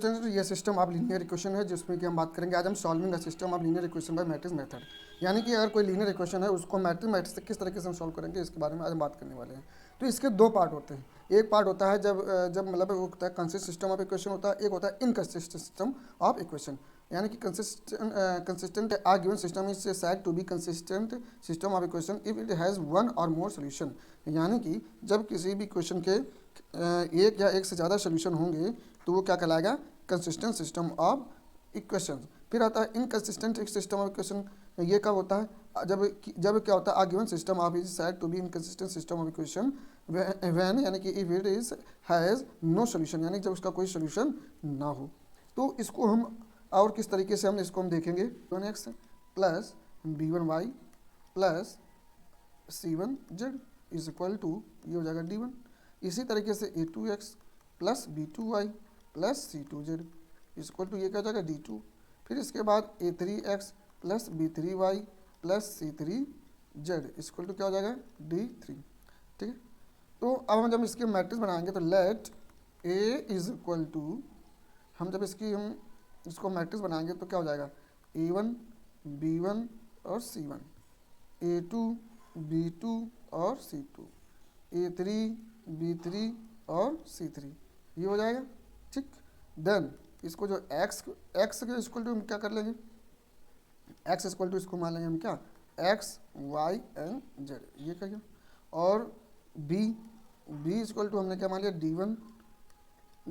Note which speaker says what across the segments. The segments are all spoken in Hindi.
Speaker 1: ये सिस्टम ऑफ लीनियर इक्वेशन है जिसमें कि हम बात करेंगे। आज हम solving the system of linear equation by matrix method, यानी कि अगर कोई लीनियर इक्वेशन है उसको मैट्रिक्स मेथड से किस तरीके से हम सॉल्व करेंगे इसके बारे में आज हम बात करने वाले हैं। तो इसके दो पार्ट होते हैं। एक पार्ट होता है जब मतलब वो होता है कंसिस्टेंट सिस्टम ऑफ इक्वेशन होता है, एक होता है इनकंसिस्टेंट सिस्टम ऑफ इक्वेशन। यानी कि consistent are given system is said to be consistent system of equation if it has one or more solution. यानी कि जब किसी भी क्वेश्चन के एक या एक से ज़्यादा सोल्यूशन होंगे तो वो क्या कहलाएगा, कंसिस्टेंट सिस्टम ऑफ इक्वेशन। फिर आता है इनकंसिस्टेंट सिस्टम ऑफ इक्वेशन। ये कब होता है, जब क्या होता है, a given system of is said to be inconsistent system of equation when, यानी कि if it is has no solution, यानी जब उसका कोई सोल्यूशन ना हो। तो इसको हम और किस तरीके से हम इसको देखेंगे, b1x plus b1y plus c1z is equal to, ये हो जाएगा d1। इसी तरीके से a2x plus b2y plus c2z is equal to, ये क्या हो जाएगा d2। फिर इसके बाद a3x plus b3y plus c3z is equal to क्या हो जाएगा d3। ठीक है, तो अब हम जब इसके मैट्रिक्स बनाएंगे तो let a is equal to, हम जब हम इसको मैट्रिक्स बनाएंगे तो क्या हो जाएगा a1 b1 और c1, a2 b2 और c2, a3 b3 और c3, ये हो जाएगा। ठीक, देन इसको जो x के इक्वल टू हम क्या कर लेंगे, x इक्वल टू इसको मान लेंगे हम क्या, x y एंड z, ये कहिए। और b इक्वल टू हमने क्या मान लिया, d1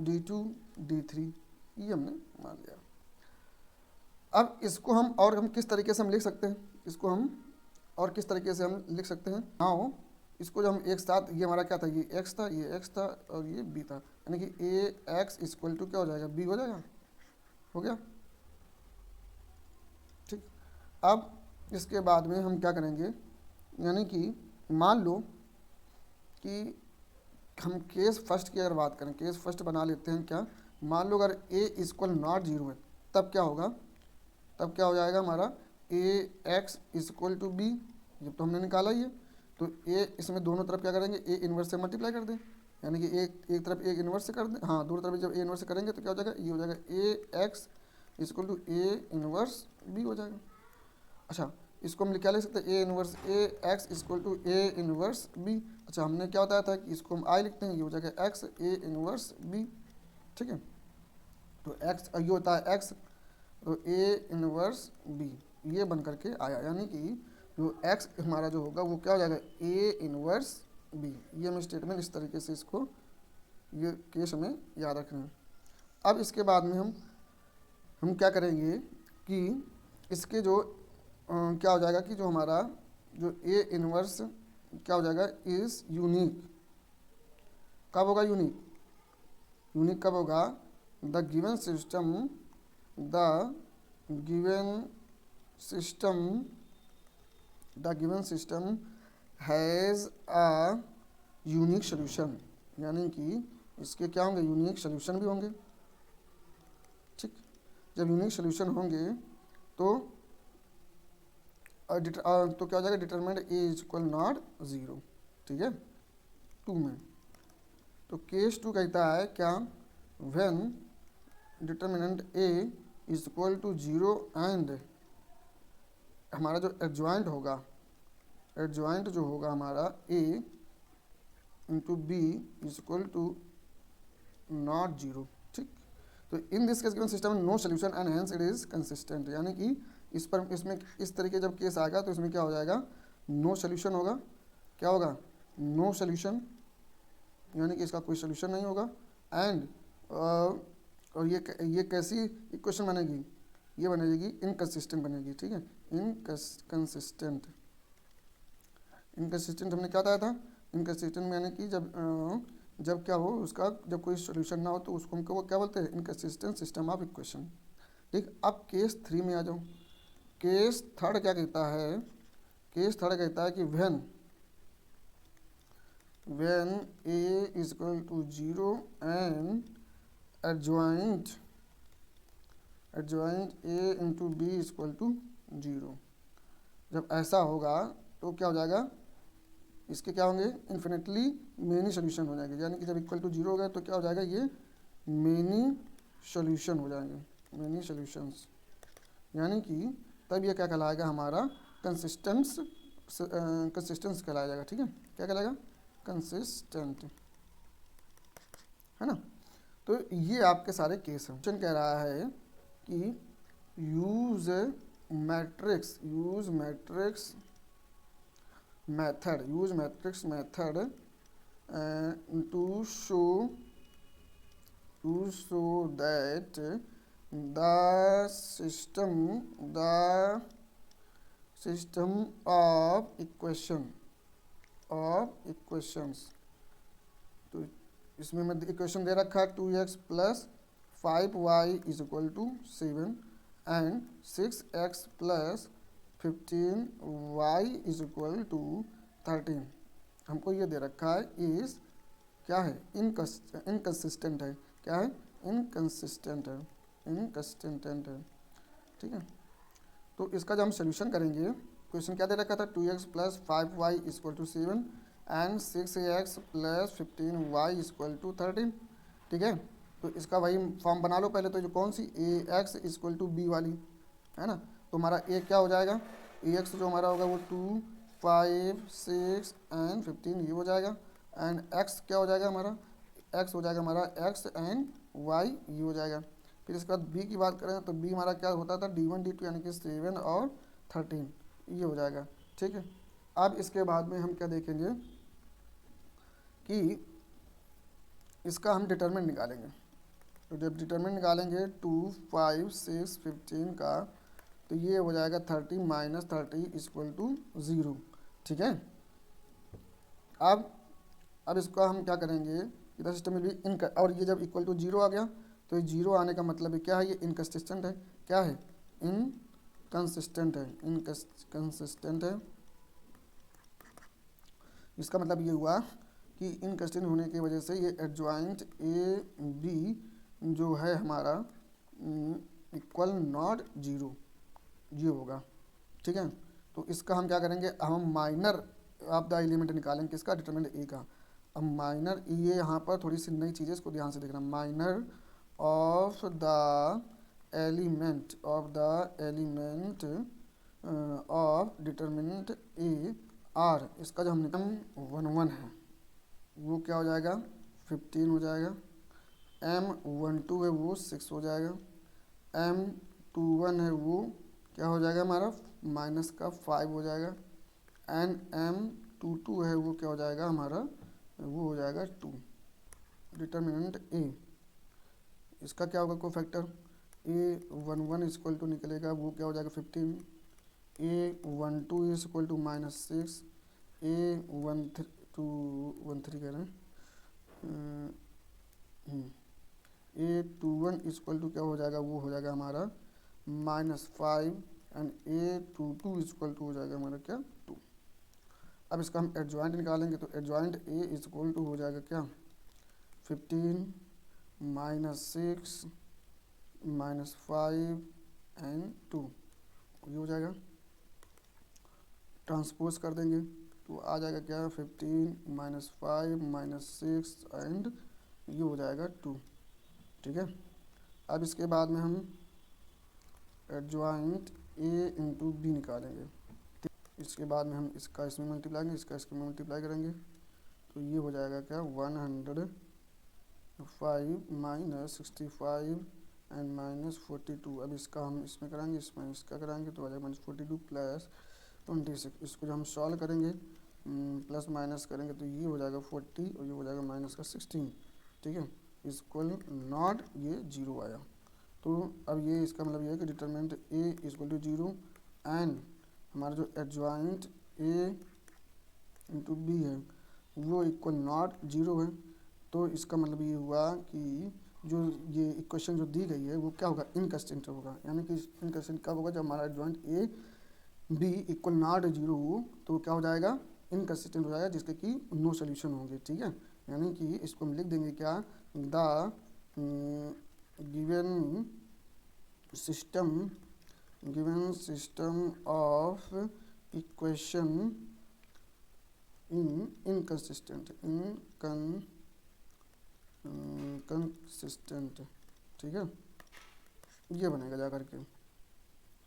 Speaker 1: d2 d3, ये हमने मान लिया। अब इसको हम किस तरीके से हम लिख सकते हैं, इसको हम और किस तरीके से हम लिख सकते हैं। नाउ इसको जब हम एक साथ, ये हमारा क्या था, ये x था, ये x था और ये b था, यानी कि ax इक्वल टू क्या हो जाएगा, b हो जाएगा। हो गया, ठीक। अब इसके बाद में हम क्या करेंगे, यानी कि मान लो कि हम केस फर्स्ट की अगर बात करें, केस फर्स्ट बना लेते हैं। क्या, मान लो अगर a इक्वल नॉट जीरो है, तब क्या होगा, तब क्या हो जाएगा हमारा ax इक्वल टू b, जब तो हमने निकाला ही है। तो a, इसमें दोनों तरफ क्या करेंगे, a इन्वर्स से मल्टीप्लाई कर दें, यानी कि एक तरफ a इन्वर्स से कर दें, हाँ दोनों तरफ जब a इन्वर्स से करेंगे तो क्या हो जाएगा, ये हो जाएगा ax equal to a inverse b हो जाएगा। अच्छा, इसको हम क्या लिख सकते हैं, a inverse ax equal to a inverse b। अच्छा, हमने क्या बताया था कि इसको हम i लिखते हैं, ये हो जाएगा x a इन्वर्स b। ठीक है, तो x ये होता है x, तो a इन्वर्स b ये बन करके आया, यानी कि जो x हमारा जो होगा वो क्या हो जाएगा, a इन्वर्स b। ये हमें स्टेटमेंट इस तरीके से, इसको ये केस हमें याद रखना है। अब इसके बाद में हम क्या करेंगे कि इसके जो क्या हो जाएगा कि जो हमारा जो a इन्वर्स क्या हो जाएगा इज यूनिक। कब होगा यूनिक, यूनिक कब होगा, the given system has a unique solution, यानी कि इसके क्या होंगे, यूनिक सोल्यूशन भी होंगे। ठीक, जब यूनिक सोल्यूशन होंगे तो क्या हो जाएगा, determinant A is equal not zero. ठीक है, टू में तो केस टू कहता है क्या, when determinant A is equal to zero and हमारा जो एडजॉइंट होगा, एडजॉइंट जो होगा हमारा a into B is equal to not zero. ठीक, तो in this case given system no solution and hence it is consistent, यानी कि इसमें इस तरीके जब केस आएगा तो इसमें क्या हो जाएगा, नो सोल्यूशन होगा। क्या होगा, नो सोल्यूशन, यानी कि इसका कोई सोल्यूशन नहीं होगा। एंड और ये कैसी इक्वेशन बनेगी, ये बनेगी इनकंसिस्टेंट बनेगी। ठीक है, इनकंसिस्टेंट हमने क्या बताया था, इनकंसिस्टेंट यानी कि जब क्या हो उसका, जब कोई सोल्यूशन ना हो तो उसको हम वो क्या बोलते हैं, इनकंसिस्टेंट सिस्टम ऑफ इक्वेशन। ठीक, अब केस थ्री में आ जाओ। केस थर्ड क्या कहता है, केस थर्ड कहता है कि when a is equal to zero and adjoint a into B is equal to zero, जब ऐसा होगा तो क्या हो जाएगा, इसके क्या होंगे, इन्फिनिटली मेनी सोल्यूशन हो जाएंगे। यानी कि जब इक्वल टू जीरो हो गया तो क्या हो जाएगा, ये मेनी सॉल्यूशन हो जाएंगे, मेनी सॉल्यूशंस, यानी कि तब ये क्या कहलाएगा हमारा कंसिस्टेंस कहलाया जाएगा। ठीक है, क्या कहलाएगा, कंसिस्टेंट, है ना। तो ये आपके सारे केस हैं। क्वेश्चन कह रहा है कि use matrix method to show that the system of equations. तो इसमें मैं इक्वेशन दे रखा है 2x plus 5y is equal to 7 and 6x plus 15y is equal to 13। हमको ये दे रखा है इस क्या है, इनकंसिस्टेंट है। क्या है, इनकंसिस्टेंट है। ठीक है, तो इसका जब हम सोल्यूशन करेंगे, क्वेश्चन क्या दे रखा था, 2x plus 5y is equal to 7 and 6x plus 15y is equal to 13। ठीक है, तो इसका वही फॉर्म बना लो पहले। तो जो कौन सी ax is equal to b वाली है ना, तो हमारा a क्या हो जाएगा, ax जो हमारा होगा वो 2, 5, 6 एंड 15 ये हो जाएगा। एंड x क्या हो जाएगा हमारा, x हो जाएगा हमारा x एंड y ये हो जाएगा। फिर इसके बाद b की बात करें तो b हमारा क्या होता था, d1 d2 यानी कि 7 और 13 ये हो जाएगा। ठीक है, अब इसके बाद में हम क्या देखेंगे कि इसका हम डिटरमिनेंट निकालेंगे। तो जब डिटरमिनेंट निकालेंगे 2, 5, 6, 15 का, तो ये हो जाएगा 30 माइनस 30 इक्वल टू 0। ठीक है, अब इसका हम क्या करेंगे, इधर सिस्टम में भी और ये जब इक्वल टू 0 आ गया, तो ये 0 आने का मतलब है क्या है, ये इनकंसिस्टेंट है। क्या है, इनकंसिस्टेंट है। इसका मतलब ये हुआ कि इनकंसिस्टेंट होने की वजह से ये एडजॉइंट ए बी जो है हमारा इक्वल नॉट 0 ये होगा। ठीक है, तो इसका हम क्या करेंगे, हम माइनर ऑफ द एलिमेंट निकालेंगे, किसका, डिटरमिनेंट ए का। अब माइनर ये यहाँ पर थोड़ी सी नई चीज़ें, इसको ध्यान से देखना। Minor of the element of determinant A R, इसका जो हम 1 है वो क्या हो जाएगा, 15 हो जाएगा। M12 है वो 6 हो जाएगा। M21 है वो क्या हो जाएगा हमारा माइनस का 5 हो जाएगा। एंड M22 है वो क्या हो जाएगा हमारा, वो हो जाएगा 2। डिटरमिनेंट ए, इसका क्या होगा cofactor, A11 is equal to निकलेगा वो क्या हो जाएगा 15, A12 is equal to -6, A13 कह रहे हैं, A21 इज इक्वल टू क्या हो जाएगा, वो हो जाएगा हमारा -5 and A22 is equal to हो जाएगा हमारा क्या 2। अब इसका हम एडजॉइंट निकालेंगे, तो adjoint A is equal to हो जाएगा क्या 15 -6 -5 एंड 2 ये हो जाएगा। ट्रांसपोज कर देंगे तो आ जाएगा क्या 15 -5 -6 एंड ये हो जाएगा 2। ठीक है, अब इसके बाद में हम एडजॉइंट ए इंटू बी निकालेंगे। इसके बाद में हम इसका इसमें मल्टीप्लाई, इसका इसमें मल्टीप्लाई करेंगे, तो ये हो जाएगा क्या 105 -65 एंड -42। अब इसका हम इसमें कराएंगे, इसमें इसका कराएंगे, तो आ जाएगा -42 प्लस 26। इसको जो हम सॉल्व करेंगे प्लस माइनस करेंगे, तो ये हो जाएगा 40 और ये हो जाएगा माइनस का 16। ठीक है, इक्वल नॉट ये 0 आया। तो अब ये इसका मतलब ये है कि determinant A equal to 0 and हमारा जो एडजॉइंट ए इंटू बी है वो इक्वल नॉट 0 है। तो इसका मतलब ये हुआ कि जो ये इक्वेशन जो दी गई है वो क्या होगा, इनकंसिस्टेंट होगा। यानी कि इनकंसिस्टेंट कब होगा, जब हमारा adjoint A B equal not 0 हो, तो क्या हो जाएगा, इनकंसिस्टेंट हो जाएगा, जिसके कि नो सोल्यूशन होंगे। ठीक है, यानी कि इसको हम लिख देंगे क्या, the given system of equation inconsistent ठीक है, ये बनेगा जा करके।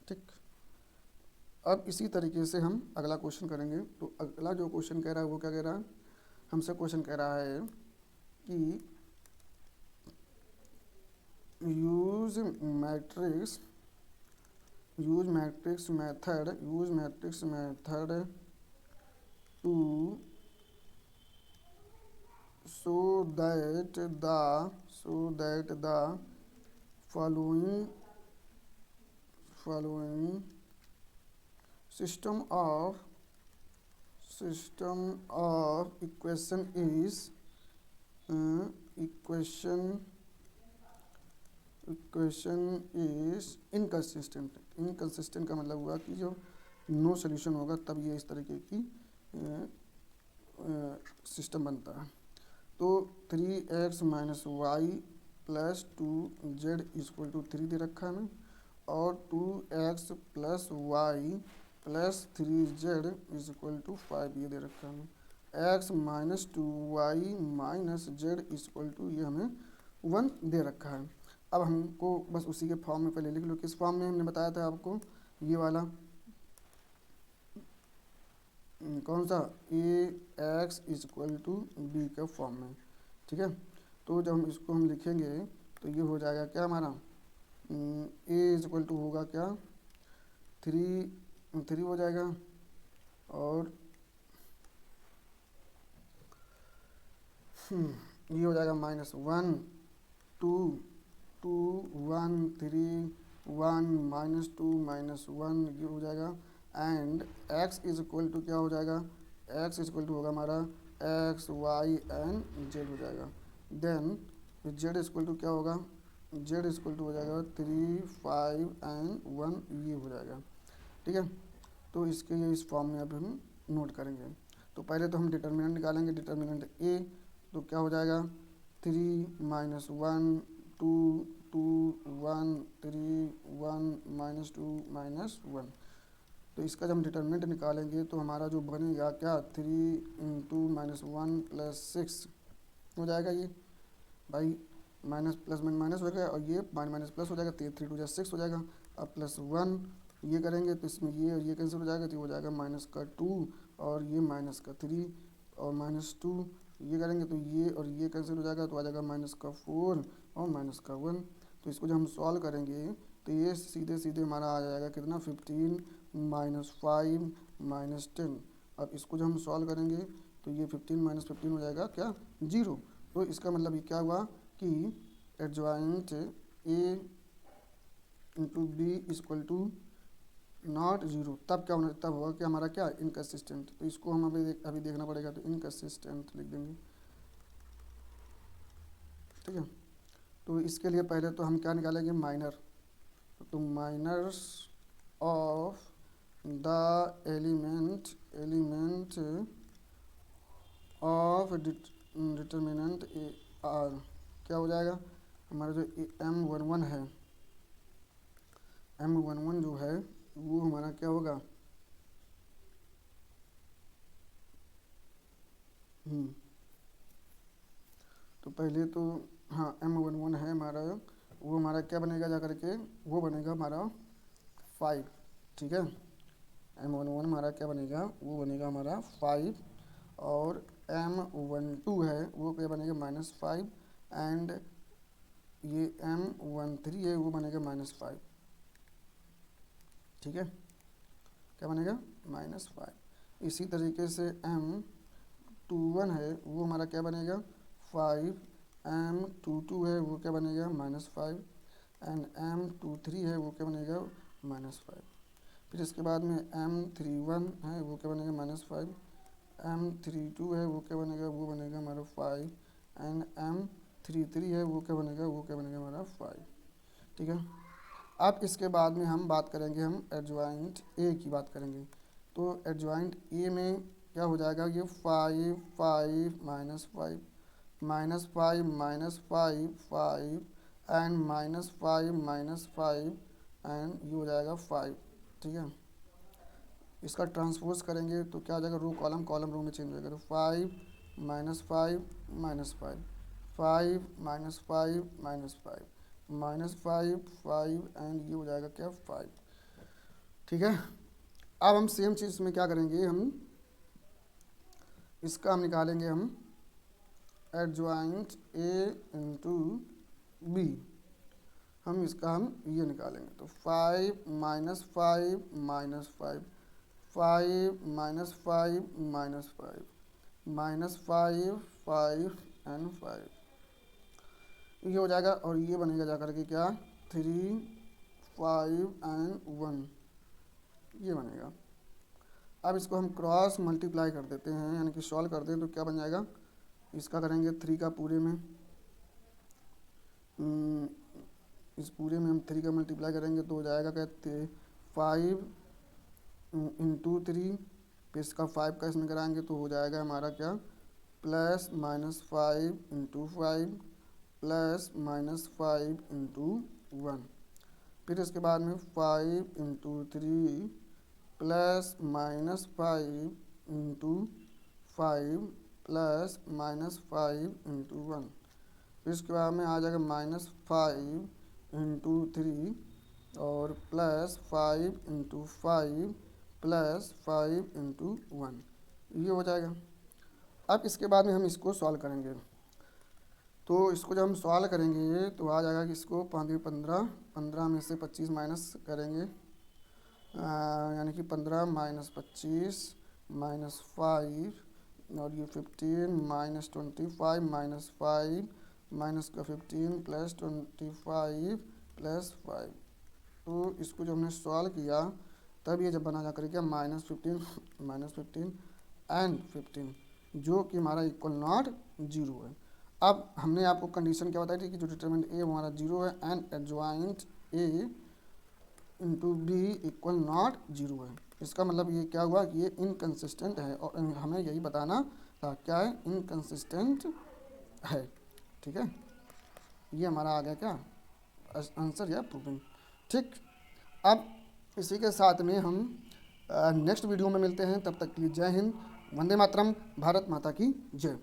Speaker 1: ठीक, अब इसी तरीके से हम अगला क्वेश्चन करेंगे। तो अगला जो क्वेश्चन कह रहा है वो क्या कह रहा है, हमसे क्वेश्चन कह रहा है कि use matrix method to so that the following system of equation is inconsistent का मतलब हुआ कि जो नो सोल्यूशन होगा तब ये इस तरीके की सिस्टम बनता है। तो 3x minus y plus 2z equal to 3 दे रखा है ना, और 2x plus y plus 3z equal to 5 ये दे रखा है ना। x minus 2y minus z equal to ये हमें 1 दे रखा है। अब हमको बस उसी के फॉर्म में पहले लिख लो। किस फॉर्म में हमने बताया था आपको, ये वाला कौन सा, ए एक्स इक्वल टू बी के फॉर्म में। ठीक है, तो जब हम इसको हम लिखेंगे तो ये हो जाएगा क्या हमारा, ए इक्वल टू होगा क्या 3 हो जाएगा, और ये हो जाएगा -1 2 2 1 3 1 -2 -1 ये हो जाएगा। And x is equal to क्या हो जाएगा, x इज इक्वल टू होगा हमारा x y एंड z हो जाएगा। Then z is equal to क्या होगा, z इज इक्वल टू हो जाएगा 3 5 एंड 1 ये हो जाएगा। ठीक है, तो इसके ये इस फॉर्म में अब हम नोट करेंगे। तो पहले तो हम डिटर्मिनेंट निकालेंगे, डिटर्मिनेंट a तो क्या हो जाएगा 3 -1 2 2 1 3 1 -2 -1। तो इसका जब हम डिटर्मिनेंट निकालेंगे तो हमारा जो बनेगा क्या 3 × -1 + 6 हो जाएगा। ये भाई माइनस प्लस में माइनस हो जाएगा, और ये माइनस प्लस हो जाएगा, 3 2 6 हो जाएगा। अब +1 ये करेंगे तो इसमें ये और ये कैंसिल हो जाएगा, तो ये हो जाएगा -2 और ये -3 और -2 ये करेंगे तो ये और ये कैंसिल हो जाएगा, तो आ जाएगा -4 और -1। तो इसको जब हम सॉल्व करेंगे तो ये सीधे सीधे हमारा आ जाएगा कितना 15 -5 -10। अब इसको जब हम सॉल्व करेंगे तो ये 15 - 15 हो जाएगा क्या 0। तो इसका मतलब ये क्या हुआ कि adjoint A into B equal to not 0। तब क्या होना, तब होगा कि हमारा क्या इनकंसिस्टेंट। तो इसको हम अभी देखना पड़ेगा, तो इनकंसिस्टेंट लिख देंगे। ठीक है, तो इसके लिए पहले तो हम क्या निकालेंगे माइनर, तो minors of the element of determinant are क्या हो जाएगा हमारा जो M11 है, M11 जो है वो हमारा क्या होगा तो पहले तो हाँ M11 है हमारा, वो हमारा क्या बनेगा जा करके, वो बनेगा हमारा 5। ठीक है, M11 हमारा क्या बनेगा, वो बनेगा हमारा 5, और M12 है वो क्या बनेगा -5, एंड ये M13 है वो बनेगा -5। ठीक है, क्या बनेगा -5। इसी तरीके से M21 है वो हमारा क्या बनेगा 5, M22 है वो क्या बनेगा -5, एंड M23 है वो क्या बनेगा -5। फिर इसके बाद में M31 है वो क्या बनेगा -5, M32 है वो क्या बनेगा, वो बनेगा हमारा 5, एंड M33 है वो क्या बनेगा, वो क्या बनेगा हमारा 5। ठीक है, अब इसके बाद में हम बात करेंगे, हम एडजॉइंट ए की बात करेंगे। तो एडजॉइंट ए में क्या हो जाएगा, ये 5 5 -5 -5 -5 एंड -5 एंड ये हो जाएगा 5। ठीक है, इसका ट्रांसपोज करेंगे तो क्या हो जाएगा, रो कॉलम कॉलम रो में चेंज हो जाएगा। तो 5 -5 -5 5 -5 -5 -5 5 एंड ये हो जाएगा क्या 5। ठीक है, अब हम सेम चीज़ इसमें क्या करेंगे, हम इसका हम निकालेंगे हम एडजॉइंट ए इंटू बी, हम इसका हम ये निकालेंगे। तो 5 -5 -5 5 -5 -5 -5 5 एंड 5, ये हो जाएगा। और ये बनेगा जा करके क्या 3 5 एंड 1, ये बनेगा। अब इसको हम क्रॉस मल्टीप्लाई कर देते हैं, यानी कि सॉल्व कर दें तो क्या बन जाएगा, इसका करेंगे 3 का पूरे में, इस पूरे में हम 3 का मल्टीप्लाई करेंगे तो हो जाएगा कहते 5 इंटू 3, फिर इसका 5 का इसमें कराएंगे तो हो जाएगा हमारा क्या +-5 इंटू 5 +-5 इंटू 1, फिर इसके बाद में 5 इंटू 3 +-5 इंटू 5 +-5 इंटू 1, फिर इसके बाद में आ जाएगा -5 इंटू 3 और +5 इंटू 5 +5 इंटू 1, ये हो जाएगा। अब इसके बाद में हम इसको सॉल्व करेंगे, तो इसको जब हम सॉल्व करेंगे तो आ जाएगा कि इसको 15 15 में से 25 माइनस करेंगे, यानी कि 15 - 25 -5 और ये 15 -25 -5 -15 +25 +5, तो इसको जब हमने सॉल्व किया तब ये जब बना जा करेगा -15 एंड 15, जो कि हमारा इक्वल नॉट 0 है। अब हमने आपको कंडीशन क्या बताई थी कि जो डिटरमिनेंट ए हमारा 0 है and adjoint A into B equal not 0 है। इसका मतलब ये क्या हुआ कि ये इनकंसिस्टेंट है, और हमें यही बताना था क्या है, इनकंसिस्टेंट है। ठीक है, ये हमारा आ गया क्या आंसर या प्रूविंग। ठीक, अब इसी के साथ में हम नेक्स्ट वीडियो में मिलते हैं, तब तक के लिए जय हिंद, वंदे मातरम, भारत माता की जय।